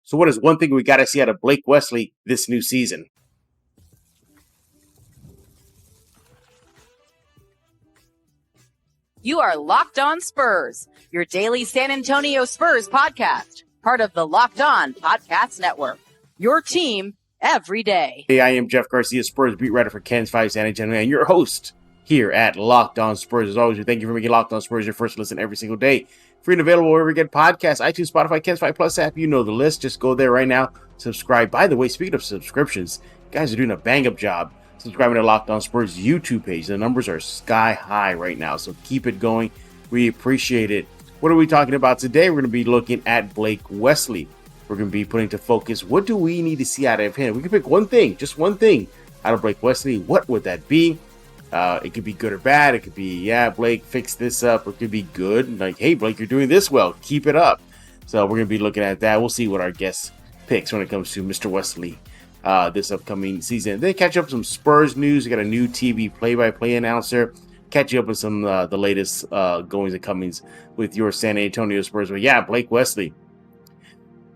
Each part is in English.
So what is one thing we got to see out of Blake Wesley this new season? You are Locked On Spurs, your daily San Antonio Spurs podcast, part of the Locked On Podcast Network. Your team every day. Hey, I am Jeff Garcia, Spurs beat writer for Ken's 5 San Antonio, and your host here at Locked On Spurs. As always, we thank you for making Locked On Spurs your first listen every single day. Free and available wherever you get podcasts, iTunes, Spotify, Ken's 5 Plus app. You know the list. Just go there right now. Subscribe. By the way, speaking of subscriptions, you guys are doing a bang-up job subscribing to Locked On Spurs YouTube page. The numbers are sky high right now, so keep it going. We appreciate it. What are we talking about today? We're going to be looking at Blake Wesley. We're going to be putting to focus, what do we need to see out of him? We can pick one thing, just one thing out of Blake Wesley. What would that be? It could be good or bad. It could be, yeah, Blake, fix this up. Or it could be good. Like, hey, Blake, you're doing this well. Keep it up. So we're going to be looking at that. We'll see what our guest picks when it comes to Mr. Wesley this upcoming season. Then catch up with some Spurs news. We got a new TV play-by-play announcer. Catch you up with some the latest goings and comings with your San Antonio Spurs. But yeah, Blake Wesley,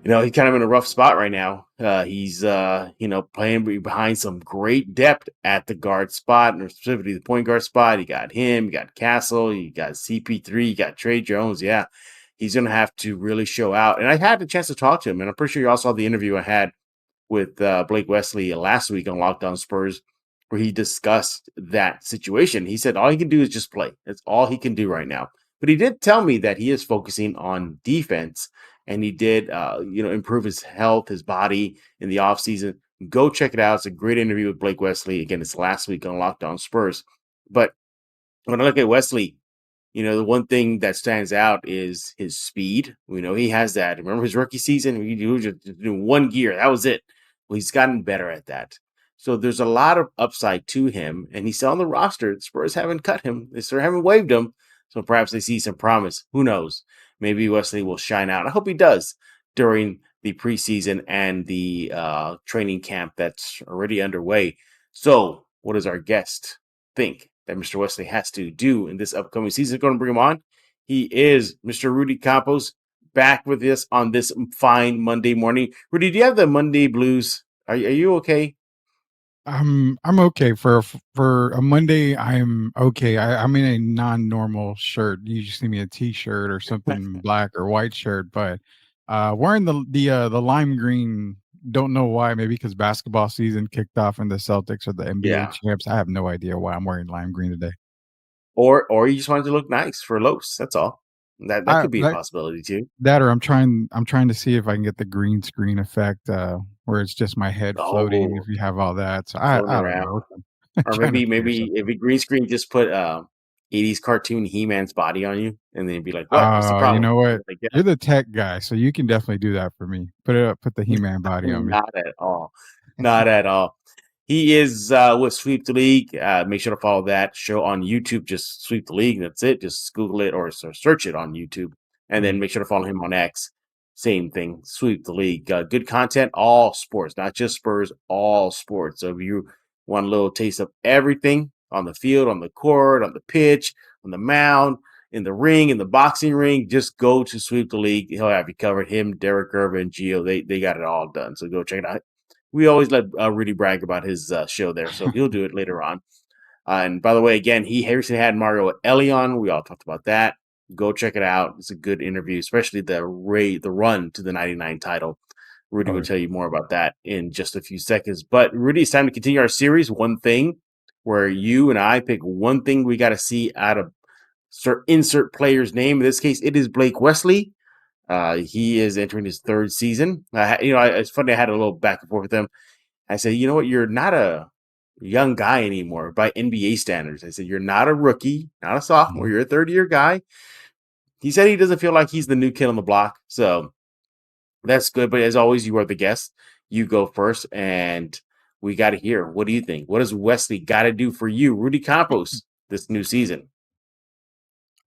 he's kind of in a rough spot right now. He's playing behind some great depth at the guard spot, and specifically the point guard spot. You got him, you got Castle, you got CP3, you got Trey Jones. Yeah, he's going to have to really show out. And I had the chance to talk to him, and I'm pretty sure you all saw the interview I had with Blake Wesley last week on Locked On Spurs, where he discussed that situation. He said all he can do is just play. That's all he can do right now. But he did tell me that he is focusing on defense, and he did, improve his health, his body in the offseason. Go check it out. It's a great interview with Blake Wesley. Again, it's last week on Locked On Spurs. But when I look at Wesley, the one thing that stands out is his speed. We know he has that. Remember his rookie season? He was just doing one gear. That was it. Well, he's gotten better at that. So there's a lot of upside to him, and he's still on the roster. The Spurs haven't cut him. They still haven't waived him. So perhaps they see some promise. Who knows? Maybe Wesley will shine out. I hope he does during the preseason and the training camp that's already underway. So what does our guest think that Mr. Wesley has to do in this upcoming season? Going to bring him on. He is Mr. Rudy Campos, back with us on this fine Monday morning. Rudy, do you have the Monday blues? Are you okay? I'm okay for a Monday. I'm okay. I'm in a non-normal shirt. You just see me a t-shirt or something black or white shirt, but wearing the lime green. Don't know why. Maybe because basketball season kicked off and the Celtics are the NBA champs. I have no idea why I'm wearing lime green today. Or you just wanted to look nice for Los. That's all. That could be a possibility too. That, or I'm trying to see if I can get the green screen effect where it's just my head floating. If you have all that, so I don't know. Or maybe if a green screen just put 80s cartoon He-Man's body on you, and then you'd be like, what's the problem? You know what? Like, you're the tech guy, so you can definitely do that for me. Put the He-Man body on me. Not at all. Not at all. He is with Sweep the League. Make sure to follow that show on YouTube. Just Sweep the League. That's it. Just Google it or search it on YouTube. And then make sure to follow him on X. Same thing. Sweep the League. Good content. All sports. Not just Spurs. All sports. So if you want a little taste of everything on the field, on the court, on the pitch, on the mound, in the ring, in the boxing ring, just go to Sweep the League. He'll have you covered. Him, Derek Irvin, Gio, they got it all done. So go check it out. We always let Rudy brag about his show there, so he'll do it later on. And by the way, again, he recently had Mario Elie on. We all talked about that. Go check it out. It's a good interview, especially the run to the 99 title. Rudy will tell you more about that in just a few seconds. But Rudy, it's time to continue our series, One Thing, where you and I pick one thing we got to see out of insert player's name. In this case, it is Blake Wesley. He is entering his third season. It's funny. I had a little back and forth with him. I said, you know what? You're not a young guy anymore by NBA standards. I said, you're not a rookie, not a sophomore. You're a third-year guy. He said he doesn't feel like he's the new kid on the block. So that's good. But as always, you are the guest. You go first, and we got to hear. What do you think? What does Wesley got to do for you, Rudy Campos, this new season?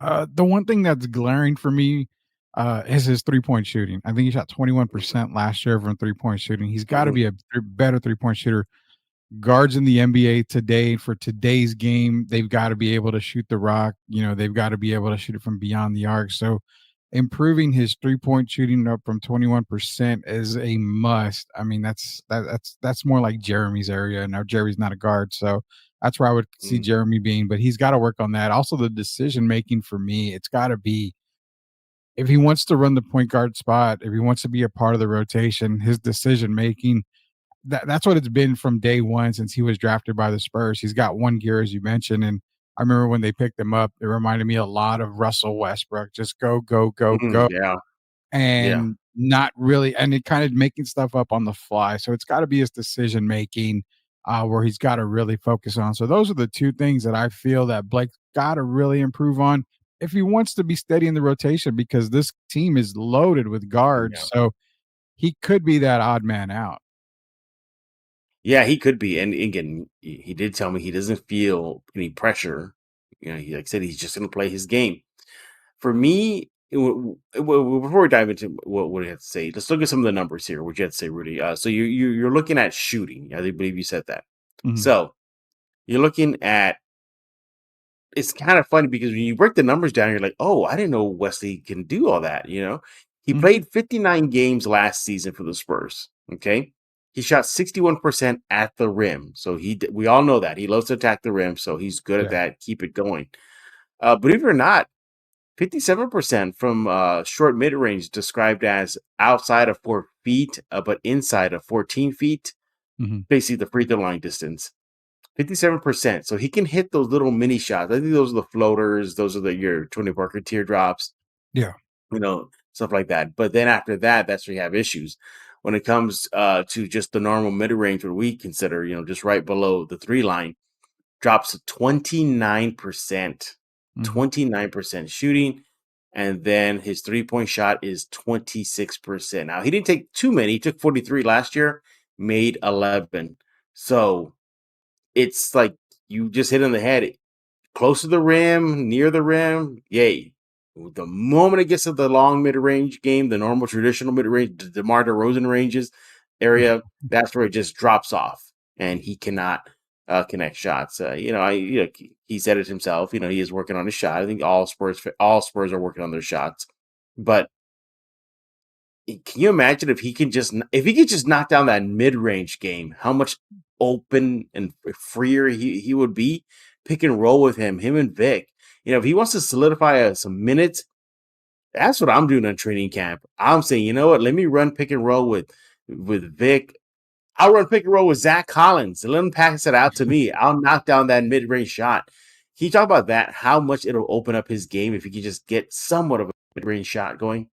The one thing that's glaring for me is his three-point shooting. I think he shot 21% last year from three-point shooting. He's got to be a better three-point shooter. Guards in the NBA today, for today's game, they've got to be able to shoot the rock. They've got to be able to shoot it from beyond the arc. So improving his 3-point shooting up from 21% is a must. I mean, that's more like Jeremy's area. Now Jeremy's not a guard, so that's where I would see Mm, Jeremy being, but he's got to work on that. Also, the decision making for me, it's got to be if he wants to run the point guard spot, if he wants to be a part of the rotation, his decision making that's what it's been from day one since he was drafted by the Spurs. He's got one gear, as you mentioned, and I remember when they picked him up, it reminded me a lot of Russell Westbrook. Just go, go, go, go, yeah, yeah, and not really, and it kind of making stuff up on the fly. So it's got to be his decision making, where he's got to really focus on. So those are the two things that I feel that Blake got to really improve on if he wants to be steady in the rotation, because this team is loaded with guards. yeah. So he could be that odd man out. Yeah, he could be. And again, he did tell me he doesn't feel any pressure. He like said he's just going to play his game. For me, before we dive into what you have to say, let's look at some of the numbers here. What you have to say, Rudy? So you're looking at shooting. I believe you said that. Mhm. So you're looking at. It's kind of funny because when you break the numbers down, you're like, oh, I didn't know Wesley can do all that. He Mhm. played 59 games last season for the Spurs. Okay. He shot 61% at the rim. So we all know that. He loves to attack the rim. So he's good at Yeah. that. Keep it going. Believe it or not, 57% from short mid range described as outside of 4 feet, but inside of 14 feet, Mhm. basically the free throw line distance. 57%. So he can hit those little mini shots. I think those are the floaters. Those are your Tony Parker teardrops, Yeah. stuff like that. But then after that, that's where you have issues. When it comes to just the normal mid range, what we consider, just right below the 3 line, drops to 29%. Mhm. 29% shooting. And then his 3-point shot is 26%. Now, he didn't take too many. He took 43 last year, made 11. So it's like you just hit on the head. Close to the rim, near the rim, yay. The moment it gets to the long mid-range game, the normal traditional mid-range, the DeMar DeRozan ranges area, that's where it just drops off, and he cannot connect shots. He said it himself. He is working on his shot. I think all Spurs are working on their shots, but can you imagine if he could just knock down that mid-range game, how much open and freer he would be? Pick and roll with him and Vic. If he wants to solidify some minutes, that's what I'm doing on training camp. I'm saying, you know what? Let me run pick and roll with Vic. I'll run pick and roll with Zach Collins and let him pass it out to me. I'll knock down that mid-range shot. Can you talk about that? How much it'll open up his game if he could just get somewhat of a mid-range shot going?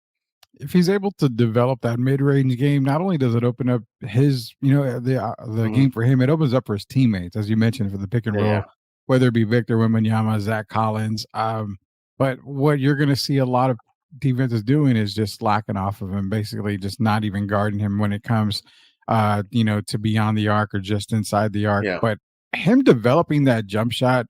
If he's able to develop that mid-range game, not only does it open up his, the Mhm. game for him, it opens up for his teammates, as you mentioned, for the pick and Yeah, roll, whether it be Victor Wembanyama, Zach Collins. But what you're going to see a lot of defenses doing is just slacking off of him, basically just not even guarding him when it comes, to beyond the arc or just inside the arc. yeah. But him developing that jump shot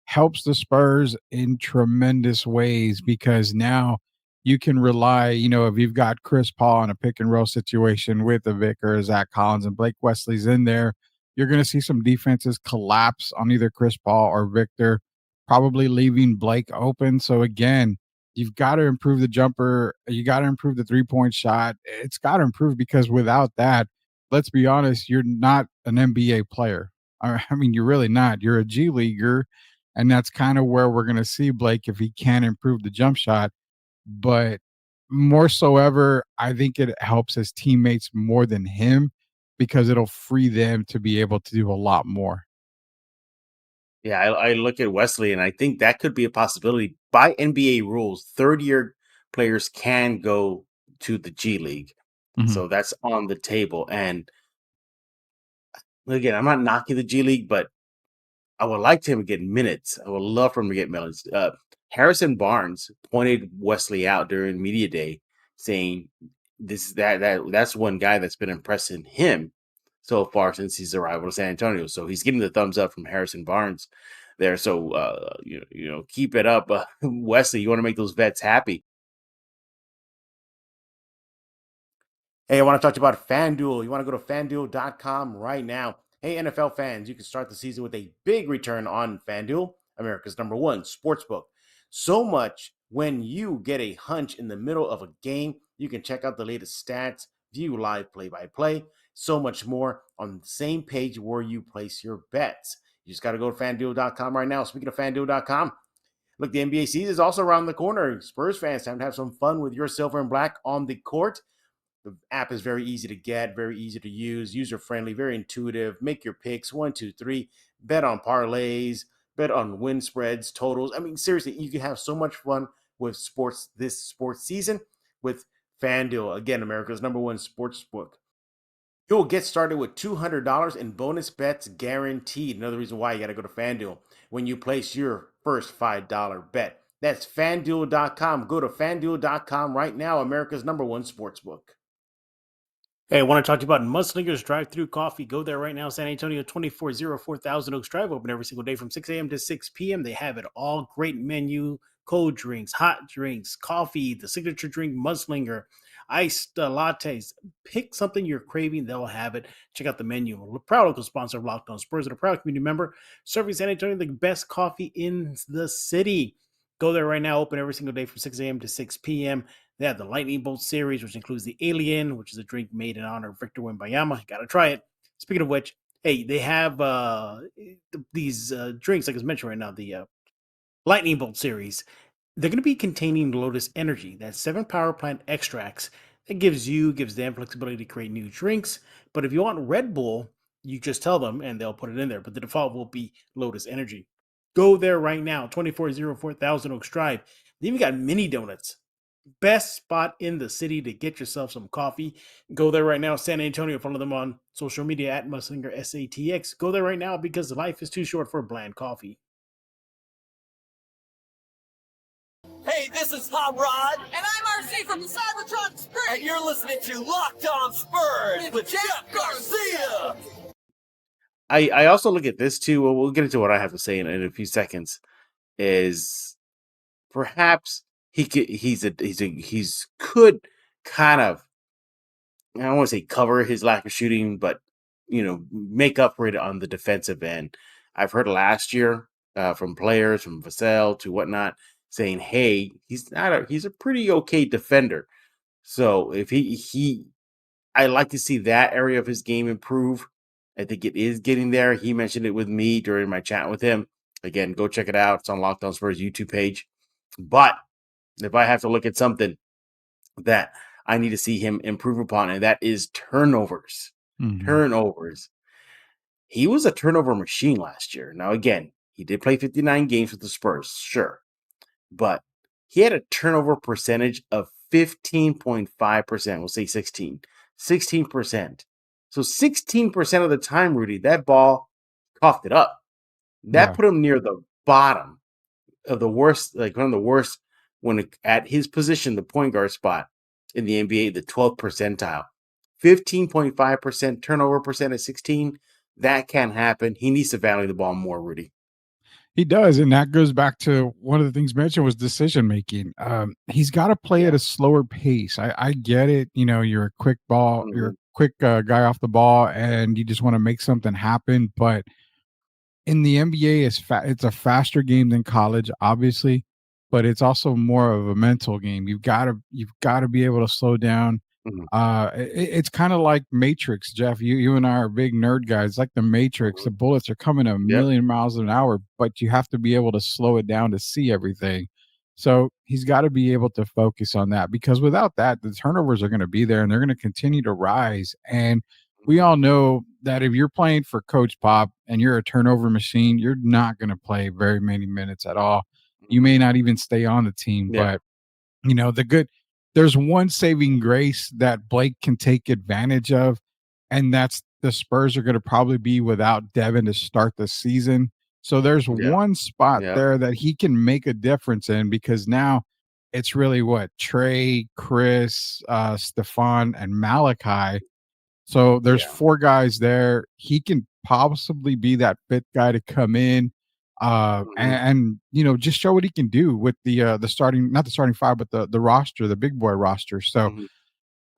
helps the Spurs in tremendous ways because now you can rely, if you've got Chris Paul in a pick and roll situation with a Vic or a Zach Collins and Blake Wesley's in there, you're going to see some defenses collapse on either Chris Paul or Victor, probably leaving Blake open. So again, you've got to improve the jumper. You got to improve the 3-point shot. It's got to improve because without that, let's be honest, you're not an NBA player. I mean, you're really not. You're a G leaguer, and that's kind of where we're going to see Blake if he can improve the jump shot. But more so ever, I think it helps his teammates more than him because it'll free them to be able to do a lot more. Yeah, I look at Wesley, and I think that could be a possibility. By NBA rules, third-year players can go to the G League, Mhm. so that's on the table. And again, I'm not knocking the G League, but I would like him to get minutes. I would love for him to get minutes. Harrison Barnes pointed Wesley out during media day, saying that's one guy that's been impressing him so far since his arrival to San Antonio. So he's getting the thumbs up from Harrison Barnes there. So keep it up, Wesley. You want to make those vets happy. Hey, I want to talk to you about FanDuel. You want to go to fanduel.com right now. Hey, NFL fans, you can start the season with a big return on FanDuel, America's #1 sportsbook. So much When you get a hunch in the middle of a game, you can check out the latest stats, view live play-by-play, so much more on the same page where you place your bets. You just got to go to FanDuel.com right now. Speaking of FanDuel.com, look, the NBA season is also around the corner. Spurs fans, time to have some fun with your silver and black on the court. The app is very easy to get, very easy to use, user-friendly, very intuitive. Make your picks, 1, 2, 3. Bet on parlays, bet on win spreads, totals. I mean, seriously, you can have so much fun with sports this sports season with FanDuel. Again, America's #1 sports book. You'll get started with $200 in bonus bets guaranteed. Another reason why you got to go to FanDuel when you place your first $5 bet. That's FanDuel.com. Go to FanDuel.com right now, America's #1 sports book. Hey, I want to talk to you about Mudslinger's Drive-Thru Coffee. Go there right now, San Antonio, 2404 Thousand Oaks Drive, open every single day from 6 a.m. to 6 p.m. They have it all. Great menu, cold drinks, hot drinks, coffee, the signature drink, Mudslinger, iced lattes. Pick something you're craving, they'll have it. Check out the menu. A proud local sponsor of Locked On Spurs and a proud community member, serving San Antonio the best coffee in the city. Go there right now, open every single day from 6 a.m. to 6 p.m. They have the Lightning Bolt series, which includes the Elie, which is a drink made in honor of Victor Wembanyama. You got to try it. Speaking of which, hey, they have these drinks, like I was mentioned right now, the Lightning Bolt series. They're going to be containing Lotus Energy. That's 7 power plant extracts. That gives them flexibility to create new drinks. But if you want Red Bull, you just tell them and they'll put it in there. But the default will be Lotus Energy. Go there right now, 2404 Thousand Oaks Drive. They even got mini donuts. Best spot in the city to get yourself some coffee. Go there right now, San Antonio. Follow them on social media at Mudslinger SATX. Go there right now because life is too short for bland coffee. Hey, this is Hot Rod. And I'm RC from the Cybertron Springs. And you're listening to Locked On Spurs with Jeff Garcia. I also look at this too. We'll get into what I have to say in a few seconds. Is perhaps he could kind of, I don't want to say cover his lack of shooting, but make up for it on the defensive end. I've heard last year from players from Vassell to whatnot saying, "Hey, he's a pretty okay defender." So if I like to see that area of his game improve. I think it is getting there. He mentioned it with me during my chat with him. Again, go check it out. It's on Locked On Spurs YouTube page. But if I have to look at something that I need to see him improve upon, and that is turnovers. Mm-hmm. Turnovers. He was a turnover machine last year. Now, again, he did play 59 games with the Spurs, sure. But he had a turnover percentage of 15.5%. We'll say 16%. So 16% of the time, Rudy, that ball coughed it up. That put him near the bottom of the worst, like one of the worst at his position, the point guard spot in the NBA, the 12th percentile. 15.5% turnover percent at 16. That can't happen. He needs to value the ball more, Rudy. He does, and that goes back to one of the things mentioned was decision making. He's got to play at a slower pace. I get it. You're a quick ball, you're a quick guy off the ball, and you just want to make something happen. But in the NBA, it's a faster game than college, obviously, but it's also more of a mental game. You've got to be able to slow down. It's kind of like Matrix, Jeff. You and I are big nerd guys. It's like the Matrix. The bullets are coming a million miles an hour, but you have to be able to slow it down to see everything. So he's got to be able to focus on that, because without that, the turnovers are going to be there and they're going to continue to rise. And we all know that if you're playing for Coach Pop and you're a turnover machine, you're not going to play very many minutes at all. You may not even stay on the team, but there's one saving grace that Blake can take advantage of, and that's the Spurs are going to probably be without Devin to start the season. So there's one spot there that he can make a difference in, because now it's really Trey, Chris, Stephon, and Malachi. So there's 4 guys there. He can possibly be that 5th guy to come in. And just show what he can do with the starting, not the starting 5, but the roster, the big boy roster. So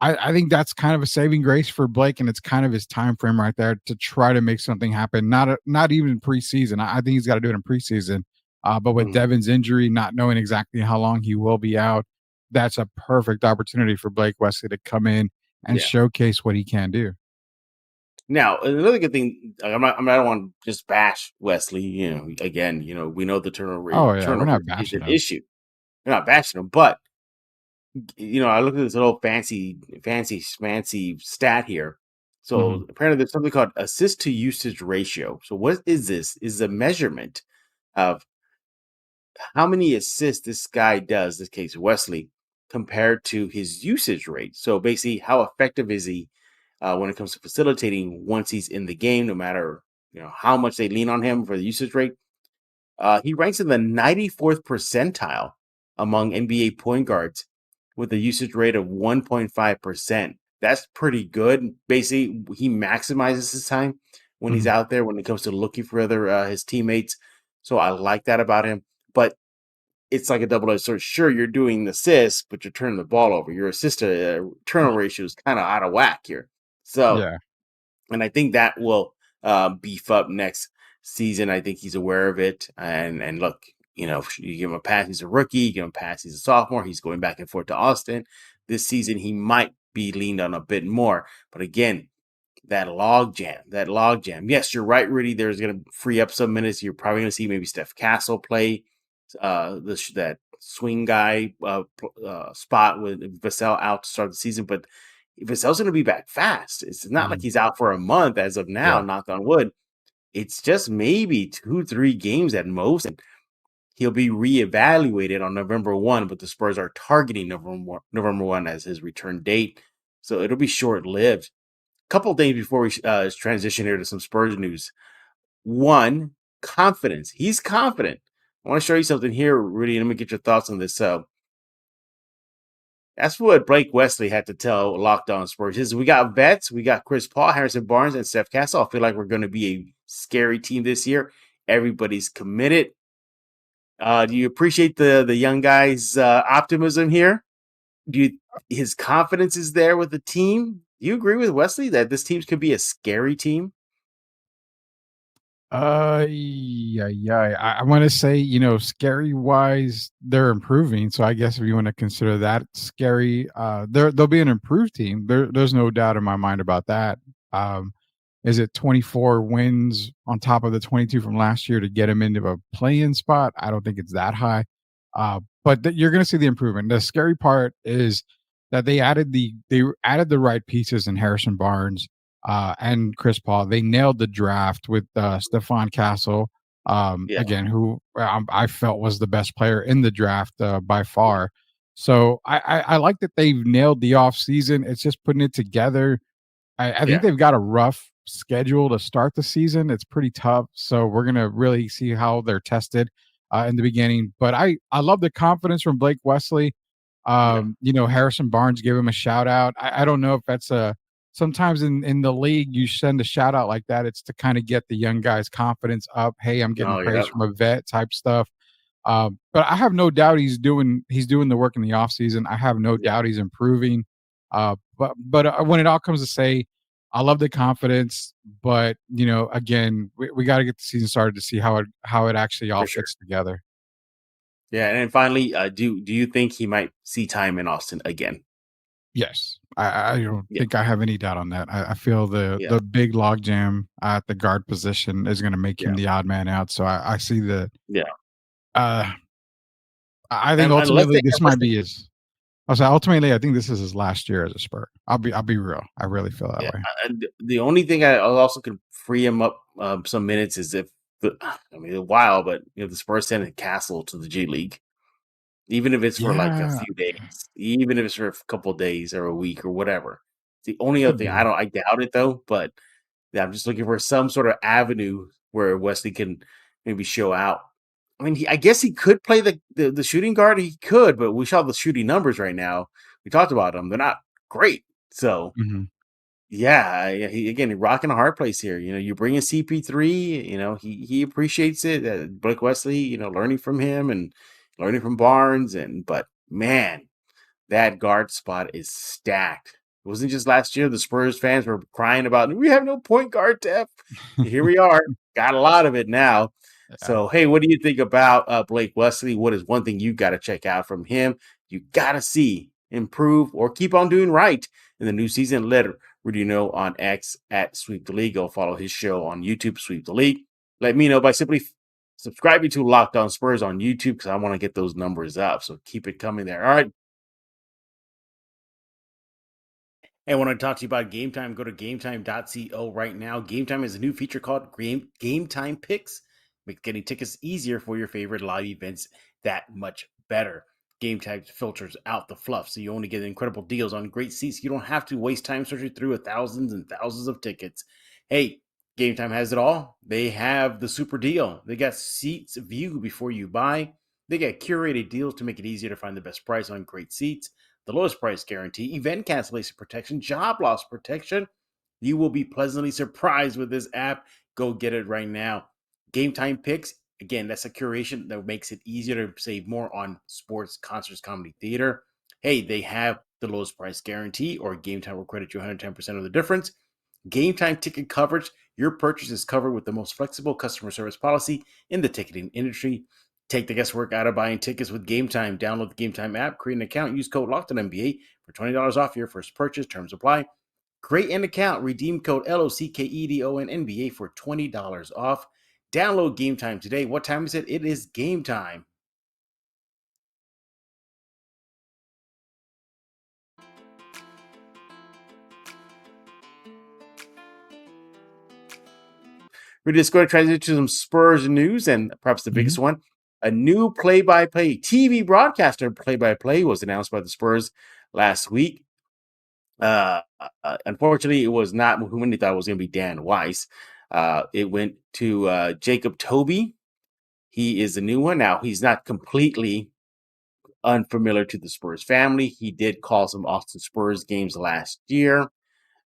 I think that's kind of a saving grace for Blake, and it's kind of his time frame right there to try to make something happen. Not even in preseason. I think he's got to do it in preseason, But with Mhm. Devin's injury, not knowing exactly how long he will be out, that's a perfect opportunity for Blake Wesley to come in and Yeah. showcase what he can do. Now, another good thing, I don't want to just bash Wesley. Again, we know the Oh yeah, we're turnover not is an bashing him. issue. We're not bashing him, but I look at this little fancy stat here. Mhm, So apparently, there's something called assist to usage ratio. So what is this? Is a measurement of how many assists this guy does, this case Wesley, compared to his usage rate. So basically, how effective is he when it comes to facilitating once he's in the game, no matter how much they lean on him for the usage rate. He ranks in the 94th percentile among NBA point guards with a usage rate of 1.5%. That's pretty good. Basically, he maximizes his time when he's mhm. out there when it comes to looking for other his teammates. So I like that about him. But it's like a double-edged sword. Sure, you're doing the assists, but you're turning the ball over. Your assist to turnover ratio is kind of out of whack here. So, Yeah, and I think that will beef up next season. I think he's aware of it. And look, you give him a pass, he's a rookie. You give him a pass, he's a sophomore. He's going back and forth to Austin. This season, he might be leaned on a bit more. But again, that log jam. Yes, you're right, Rudy. There's going to free up some minutes. You're probably going to see maybe Steph Castle play that swing guy spot with Vassell out to start the season. But Vassell's going to be back fast. It's not like mhm, he's out for a month as of now, yeah, knock on wood. It's just maybe 2-3 games at most. And he'll be reevaluated on November 1, but the Spurs are targeting November 1 as his return date. So it'll be short lived. Couple of things before we transition here to some Spurs news. One, confidence. He's confident. I want to show you something here, Rudy. Let me get your thoughts on this. So that's what Blake Wesley had to tell Locked On Spurs. He says, we got vets. We got Chris Paul, Harrison Barnes, and Steph Castle. I feel like we're going to be a scary team this year. Everybody's committed. Do you appreciate the young guy's optimism here? His confidence is there with the team? Do you agree with Wesley that this team could be a scary team? yeah. I want to say, scary wise, they're improving. So I guess if you want to consider that scary, they'll be an improved team. There's no doubt in my mind about that. Um, is it 24 wins on top of the 22 from last year to get him into a play-in spot? I don't think it's that high. But you're going to see the improvement. The scary part is that they added the right pieces in Harrison Barnes and Chris Paul. They nailed the draft with Stephon Castle, Yeah, again, who I felt was the best player in the draft by yeah, far. So I like that they've nailed the offseason. It's just putting it together. I think yeah, they've got a rough schedule to start the season. It's pretty tough. So we're gonna really see how they're tested in the beginning. But I love the confidence from Blake Wesley. yeah. Harrison Barnes gave him a shout out. I don't know if that's a sometimes in the league you send a shout out like that. It's to kind of get the young guys' confidence up. Hey, I'm getting Oh, praise yeah, from a vet type stuff. But I have no doubt he's doing the work in the offseason. I have no yeah, doubt he's improving. But when it all comes to say, I love the confidence, but again, we got to get the season started to see how it actually all for sure. fits together. Yeah, and then finally, do you think he might see time in Austin again? Yes, I don't Yeah, think I have any doubt on that. I feel the yeah, the big logjam at the guard position is going to make yeah, him the odd man out. So I see the. yeah. Uh, I think Unless ultimately they, this unless might they, be his. I was ultimately, I think this is his last year as a Spur. I'll be real. I really feel that yeah. way. And the only thing I also could free him up some minutes is if I mean a while, but the Spurs send Castle to the G League, even if it's for like a Yeah, few days, even if it's for a couple of days or a week or whatever. The only other could thing be. I doubt it though, but yeah, I'm just looking for some sort of avenue where Wesley can maybe show out. I mean, I guess he could play the shooting guard. He could, but we saw the shooting numbers right now. We talked about them; they're not great. So Mhm. yeah, he rocking a hard place here. You bring in CP3. He appreciates it. Blake Wesley, learning from him and learning from Barnes, but man, that guard spot is stacked. It wasn't just last year. The Spurs fans were crying about we have no point guard depth. Here we are, got a lot of it now. So, hey, what do you think about Blake Wesley? What is one thing you got to check out from him? You got to see improve or keep on doing right in the new season. Let Rudy know on X at Sweep the League. Go follow his show on YouTube, Sweep the League. Let me know by simply subscribing to Locked On Spurs on YouTube because I want to get those numbers up. So keep it coming there. All right. Hey, I want to talk to you about Game Time. Go to gametime.co right now. Game Time is a new feature called Game Time Picks. Makes getting tickets easier for your favorite live events that much better. Game Time filters out the fluff, so you only get incredible deals on great seats. You don't have to waste time searching through thousands and thousands of tickets. Hey, Game Time has it all. They have the super deal. They got seats view before you buy. They got curated deals to make it easier to find the best price on great seats, the lowest price guarantee, event cancellation protection, job loss protection. You will be pleasantly surprised with this app. Go get it right now. Game Time Picks, again, that's a curation that makes it easier to save more on sports, concerts, comedy, theater. Hey, they have the lowest price guarantee, or Game Time will credit you 110% of the difference. Game Time ticket coverage, your purchase is covered with the most flexible customer service policy in the ticketing industry. Take the guesswork out of buying tickets with Game Time. Download the Game Time app, create an account, use code LOCKEDONNBA for $20 off your first purchase. Terms apply. Create an account, redeem code LOCKEDONNBA for $20 off. Download Game Time today. What time is it? It is game time. We're just going to transition to some Spurs news, and perhaps the biggest one. A new play-by-play TV broadcaster play-by-play was announced by the Spurs last week. Unfortunately, it was not who many thought it was going to be Dan Weiss. It went to Jacob Toby. He is a new one. Now, he's not completely unfamiliar to the Spurs family. He did call some Austin Spurs games last year,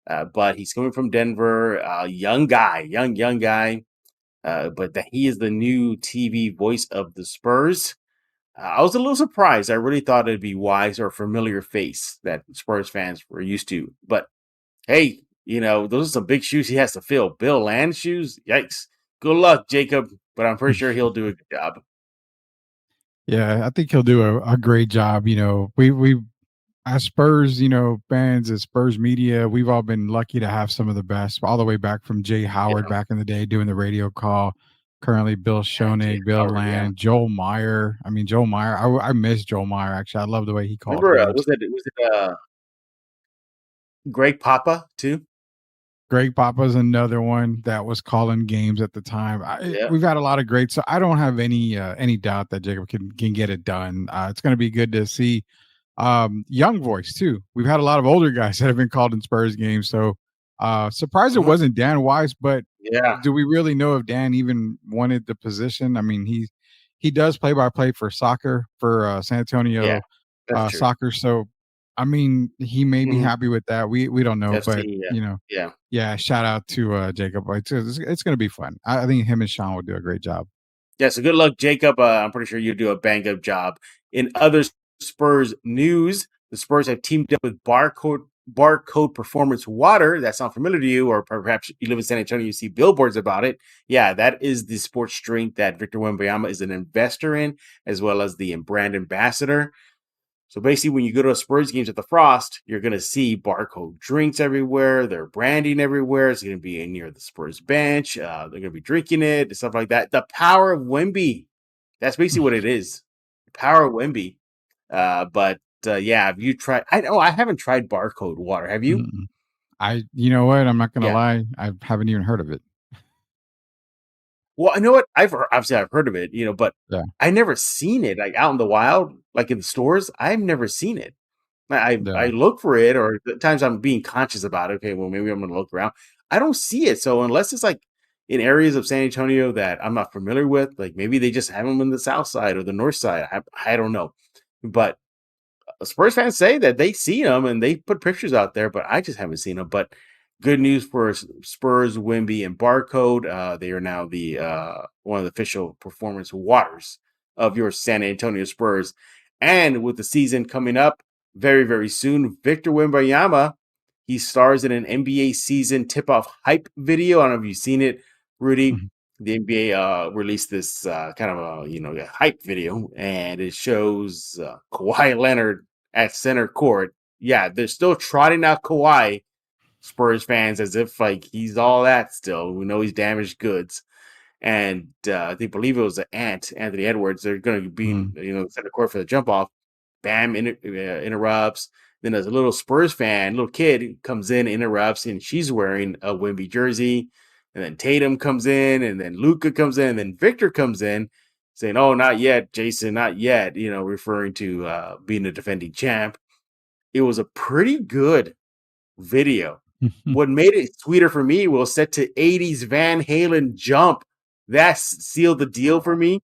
but he's coming from Denver. Young guy. But that he is the new TV voice of the Spurs. I was a little surprised. I really thought it'd be Wise or a familiar face that Spurs fans were used to. But hey, those are some big shoes he has to fill. Bill Land shoes? Yikes. Good luck, Jacob. But I'm pretty sure he'll do a good job. Yeah, I think he'll do a great job. We as Spurs, fans, as Spurs media, we've all been lucky to have some of the best, all the way back from Jay Howard back in the day doing the radio call. Currently, Bill Schoenig, Bill Howard, Land, Joel Meyer. Joel Meyer. I miss Joel Meyer, actually. I love the way he called Remember, games. was it Greg Papa, too? Greg Papa's another one that was calling games at the time. We've had a lot of greats, so I don't have any doubt that Jacob can get it done. It's going to be good to see young voice too. We've had a lot of older guys that have been called in Spurs games, so surprised it wasn't Dan Weiss. But do we really know if Dan even wanted the position? He does play by play for soccer for San Antonio soccer, so he may be happy with that. We don't know, but shout out to Jacob. It's going to be fun. I think him and Sean will do a great job. Yeah, so good luck, Jacob. I'm pretty sure you'll do a bang-up job. In other Spurs news, the Spurs have teamed up with Barcode Performance Water. That sounds familiar to you, or perhaps you live in San Antonio, you see billboards about it. Yeah, that is the sports drink that Victor Wembanyama is an investor in, as well as the brand ambassador. So basically, when you go to a Spurs games at the Frost, you're going to see Barcode drinks everywhere. They're branding everywhere. It's going to be near the Spurs bench. They're going to be drinking it and stuff like that. The power of Wemby. That's basically what it is. The power of Wemby. Have you tried? I haven't tried Barcode water. Have you? You know what? I'm not going to lie. I haven't even heard of it. Well, I know what I've heard of it, but I never seen it like out in the wild, like in the stores. I've never seen it. I look for it, or at times I'm being conscious about it. Okay, well, maybe I'm going to look around. I don't see it. So unless it's like in areas of San Antonio that I'm not familiar with, like maybe they just have them in the south side or the north side. I don't know. But Spurs fans say that they see them and they put pictures out there, but I just haven't seen them. But good news for Spurs, Wemby, and Barcode. They are now the one of the official performance waters of your San Antonio Spurs. And with the season coming up very, very soon, Victor Wembanyama, he stars in an NBA season tip-off hype video. I don't know if you've seen it, Rudy. the NBA released this kind of a hype video, and it shows Kawhi Leonard at center court. Yeah, they're still trotting out Kawhi, Spurs fans, as if like he's all that still. We know he's damaged goods, and they believe it was Anthony Edwards. They're going to be Mm. center court for the jump off. Bam interrupts. Then there's a little Spurs fan, little kid comes in, interrupts, and she's wearing a Wemby jersey. And then Tatum comes in, and then Luka comes in, and then Victor comes in, saying, "Oh, not yet, Jason, not yet." Referring to being a defending champ. It was a pretty good video. What made it sweeter for me was set to 80s Van Halen jump. That sealed the deal for me.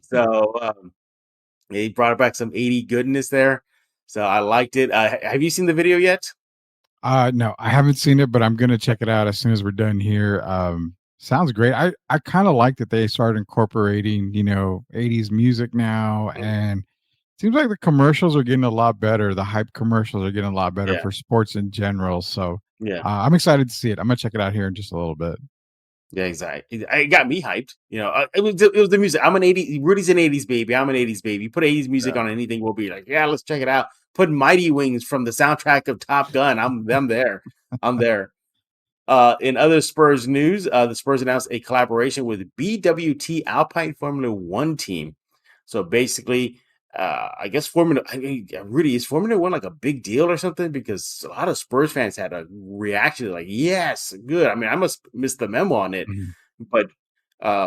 So he brought back some 80 goodness there. So I liked it. Have you seen the video yet? No, I haven't seen it, but I'm gonna check it out as soon as we're done here. Sounds great. I kind of like that they started incorporating, 80s music now, and seems like the commercials are getting a lot better. The hype commercials are getting a lot better Yeah. for sports in general. So Yeah. I'm excited to see it. I'm gonna check it out here in just a little bit. Yeah, exactly. It got me hyped. It was the music. I'm an 80s. Rudy's an 80s baby. I'm an 80s baby. Put 80s music on anything, we'll be like, yeah, let's check it out. Put Mighty Wings from the soundtrack of Top Gun. I'm there. I'm there. In other Spurs news, the Spurs announced a collaboration with BWT Alpine Formula One team. So basically, I guess Rudy, is Formula One like a big deal or something? Because a lot of Spurs fans had a reaction like, yes, good. I mean, I must miss the memo on it. Mhm. But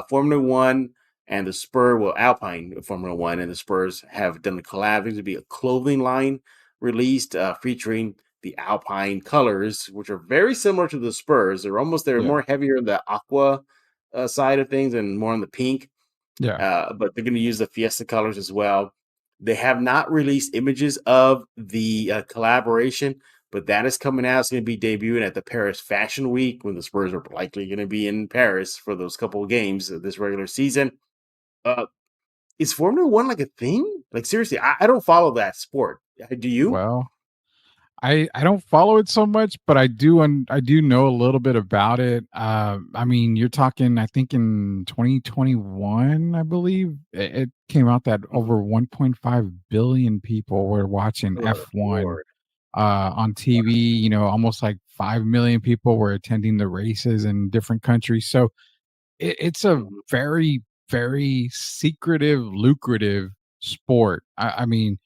Formula One and the Alpine Formula One and the Spurs have done a collab. There's to be a clothing line released featuring the Alpine colors, which are very similar to the Spurs. They're Yeah. more heavier in the aqua side of things and more on the pink. Yeah. But they're going to use the Fiesta colors as well. They have not released images of the collaboration, but that is coming out. It's going to be debuting at the Paris Fashion Week when the Spurs are likely going to be in Paris for those couple of games of this regular season. Is Formula One like a thing? Like seriously, I don't follow that sport. Do you? Well, I don't follow it so much, but I do know a little bit about it. I mean, you're talking, I think in 2021, I believe it came out that over 1.5 billion people were watching Good F1 Lord. on TV. Almost like 5 million people were attending the races in different countries. So it's a Mhm. very, very secretive, lucrative sport. I mean,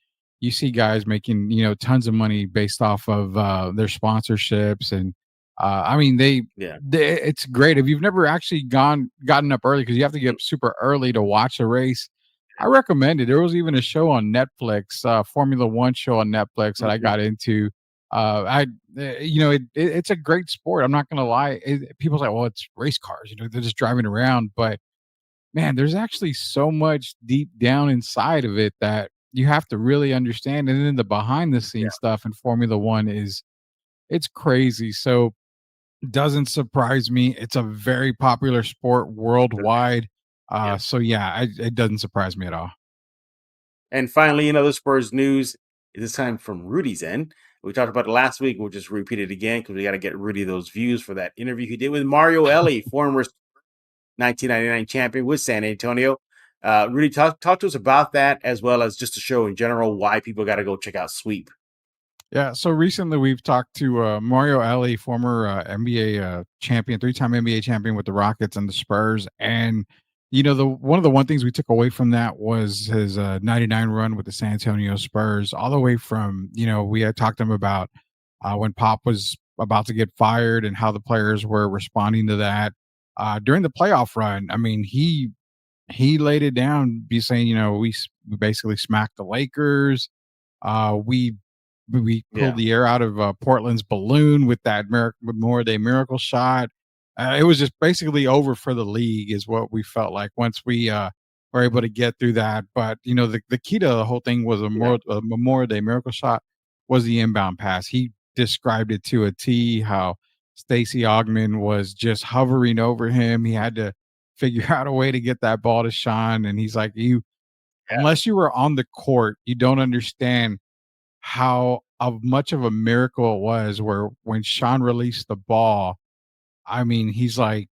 you see guys making, tons of money based off of their sponsorships. And I mean, Yeah. it's great. If you've never actually gotten up early, because you have to get up super early to watch a race, I recommend it. There was even a show on Netflix, Formula One show on Netflix that I Mhm. got into. It's a great sport. I'm not gonna lie. People say, "Well, it's race cars. They're just driving around." But man, there's actually so much deep down inside of it that you have to really understand. And then the behind the Yeah. scenes stuff in Formula One it's crazy. So it doesn't surprise me. It's a very popular sport worldwide. Yeah. So yeah, it doesn't surprise me at all. And finally, in other Spurs news, this time from Rudy's end. We talked about it last week. We'll just repeat it again because we got to get Rudy those views for that interview he did with Mario Elie, former 1999 champion with San Antonio. Rudy, talk to us about that as well as just to show in general why people got to go check out Sweep. Yeah, so recently we've talked to Mario Elie, former NBA champion, three-time NBA champion with the Rockets and the Spurs, and the one things we took away from that was his '99 run with the San Antonio Spurs, all the way from we had talked to him about when Pop was about to get fired and how the players were responding to that during the playoff run. I mean, he laid it down, be saying we basically smacked the Lakers. We pulled Yeah. the air out of Portland's balloon with that Memorial Day miracle shot. It was just basically over for the league, is what we felt like once we were able to get through that. But the key to the whole thing was a Memorial Day miracle shot was the inbound pass. He described it to a T. How Stacey Ogman was just hovering over him. He had to figure out a way to get that ball to Sean, and he's like, unless you were on the court, you don't understand how of much of a miracle it was where when Sean released the ball, I mean, he's like,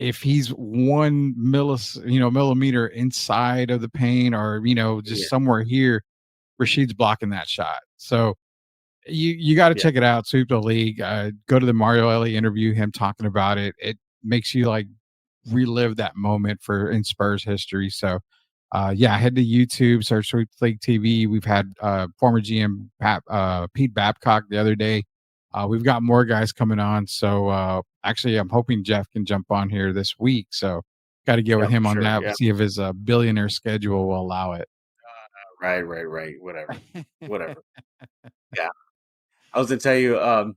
if he's one millimeter inside of the paint, or just somewhere here, Rashid's blocking that shot. So you got to check it out. Sweep the League. Go to the Mario Elie interview, him talking about it. It makes you like relive that moment in Spurs history. So head to YouTube, search Sweep the League TV. We've had former GM Pete Babcock the other day. We've got more guys coming on. So actually, I'm hoping Jeff can jump on here this week. So got to get with him on that. Yeah. See if his billionaire schedule will allow it. Right. Whatever. Yeah. I was going to tell you, I'm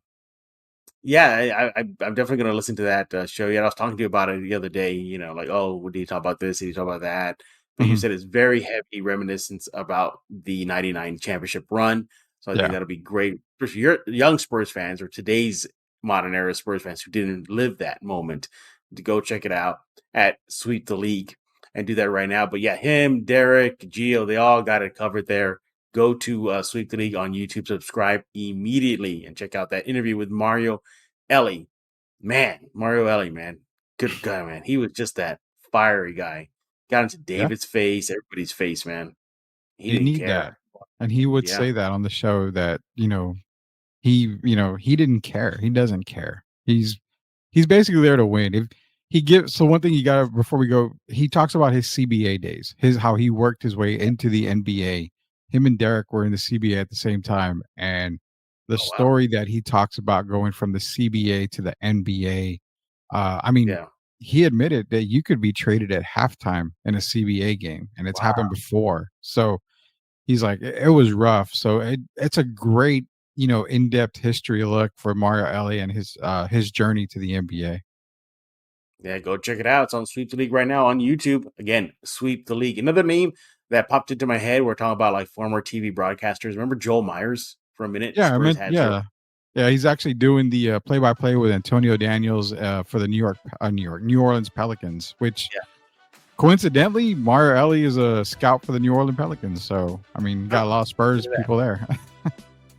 definitely going to listen to that show. Yeah, I was talking to you about it the other day, like, oh, did you talk about this? Did you talk about that? But you said it's very heavy reminiscence about the 99 championship run. So I think that'll be great. Especially your young Spurs fans or today's modern era Spurs fans who didn't live that moment, to go check it out at Sweep the League and do that right now. But yeah, him, Derek, Gio, they all got it covered there. Go to Sweep the League on YouTube, subscribe immediately, and check out that interview with Mario Elie. Mario Elie, man. Good guy, man. He was just that fiery guy. Got into David's face, everybody's face, man. He didn't care. That. And he would say that on the show that, he didn't care. He doesn't care. He's basically there to win. If he gives, so one thing you got before we go, he talks about his CBA days, how he worked his way into the NBA. Him and Derek were in the CBA at the same time. And the story that he talks about going from the CBA to the NBA, he admitted that you could be traded at halftime in a CBA game, and it's happened before. So he's like, it was rough. So it's a great, in-depth history look for Mario Elie and his journey to the NBA. Yeah, go check it out. It's on Sweep the League right now on YouTube. Again, Sweep the League. Another name that popped into my head, we're talking about like former TV broadcasters. Remember Joel Myers for a minute? Yeah, he's actually doing the play-by-play with Antonio Daniels for the New Orleans Pelicans, which coincidentally, Mario Elie is a scout for the New Orleans Pelicans. So, got a lot of Spurs people there.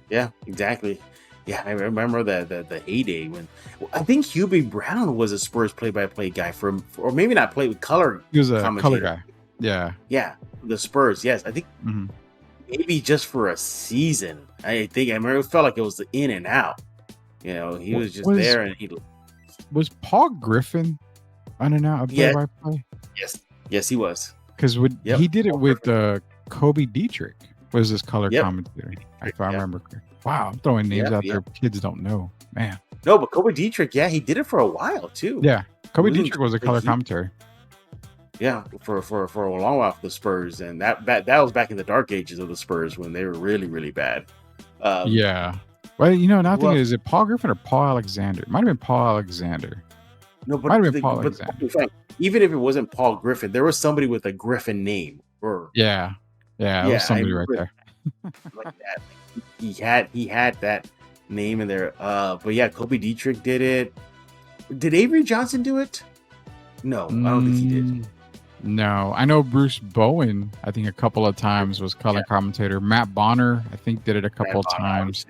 Yeah, exactly. Yeah, I remember the heyday when I think Hubie Brown was a Spurs play-by-play guy or maybe not play with color. He was a color guy. Yeah, the Spurs. Yes, I think maybe just for a season. I remember it felt like it was the in and out. He was just there, and he was Paul Griffin on and out of play-by-play. Yes, he was. Because he did it with Kobe Dietrich. Was his color commentator? If I remember correctly. Wow, I'm throwing names out there kids don't know, man. No, but Kobe Dietrich, he did it for a while too. Yeah, Kobe Dietrich was a color commentator. Yeah, for a long while for the Spurs, and that was back in the dark ages of the Spurs when they were really, really bad. Yeah. Well, now thinking, is it Paul Griffin or Paul Alexander? It might have been Paul Alexander. No, but might have been Paul Alexander. Even if it wasn't Paul Griffin, there was somebody with a Griffin name. Yeah, it was somebody right there. Like that. He had that name in there. But yeah, Kobe Dietrich did it. Did Avery Johnson do it? No, I don't think he did. No, I know Bruce Bowen, I think a couple of times was color commentator. Matt Bonner, I think, did it a couple of times.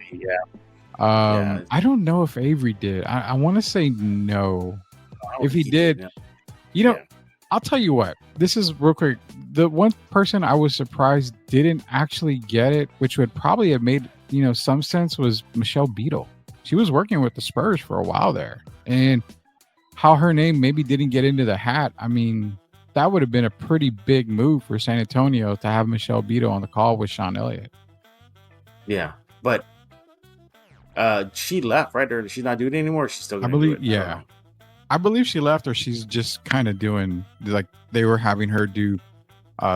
I don't know if Avery did. I want to say no. If he did, I'll tell you what. This is real quick. The one person I was surprised didn't actually get it, which would probably have made some sense, was Michelle Beadle. She was working with the Spurs for a while there, and how her name maybe didn't get into the hat. That would have been a pretty big move for San Antonio to have Michelle Beadle on the call with Sean Elliott. Yeah, but she left, right? Or she's not doing it anymore. She's still. I believe. Yeah, I believe she left, or she's just kind of doing like they were having her do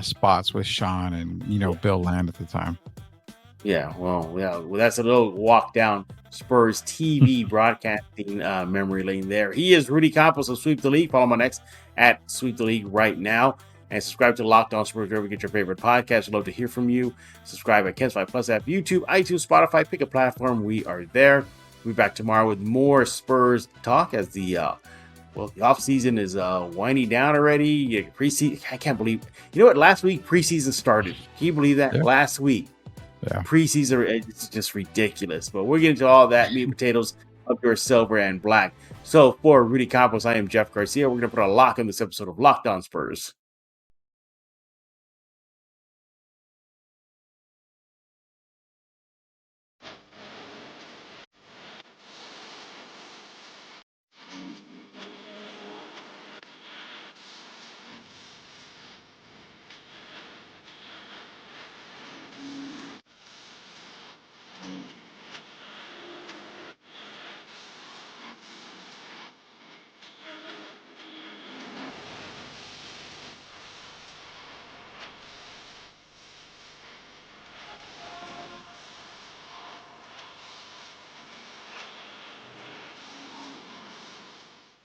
spots with Sean and Bill Land at the time. Yeah, well, that's a little walk down Spurs TV broadcasting memory lane there. He is Rudy Campos of Sweep the League. Follow him on X at Sweep the League right now. And subscribe to Locked On Spurs wherever you get your favorite podcast. We'd love to hear from you. Subscribe at Kens 5 Plus app, YouTube, iTunes, Spotify. Pick a platform. We are there. We'll be back tomorrow with more Spurs talk as the offseason is winding down already. Preseason, I can't believe. You know what? Last week, preseason started. Can you believe that? Yeah. Last week. Yeah. Preseason, it's just ridiculous. But we're getting to all that meat and potatoes of your silver and black. So for Rudy Campos, I am Jeff Garcia. We're going to put a lock on this episode of Locked On Spurs.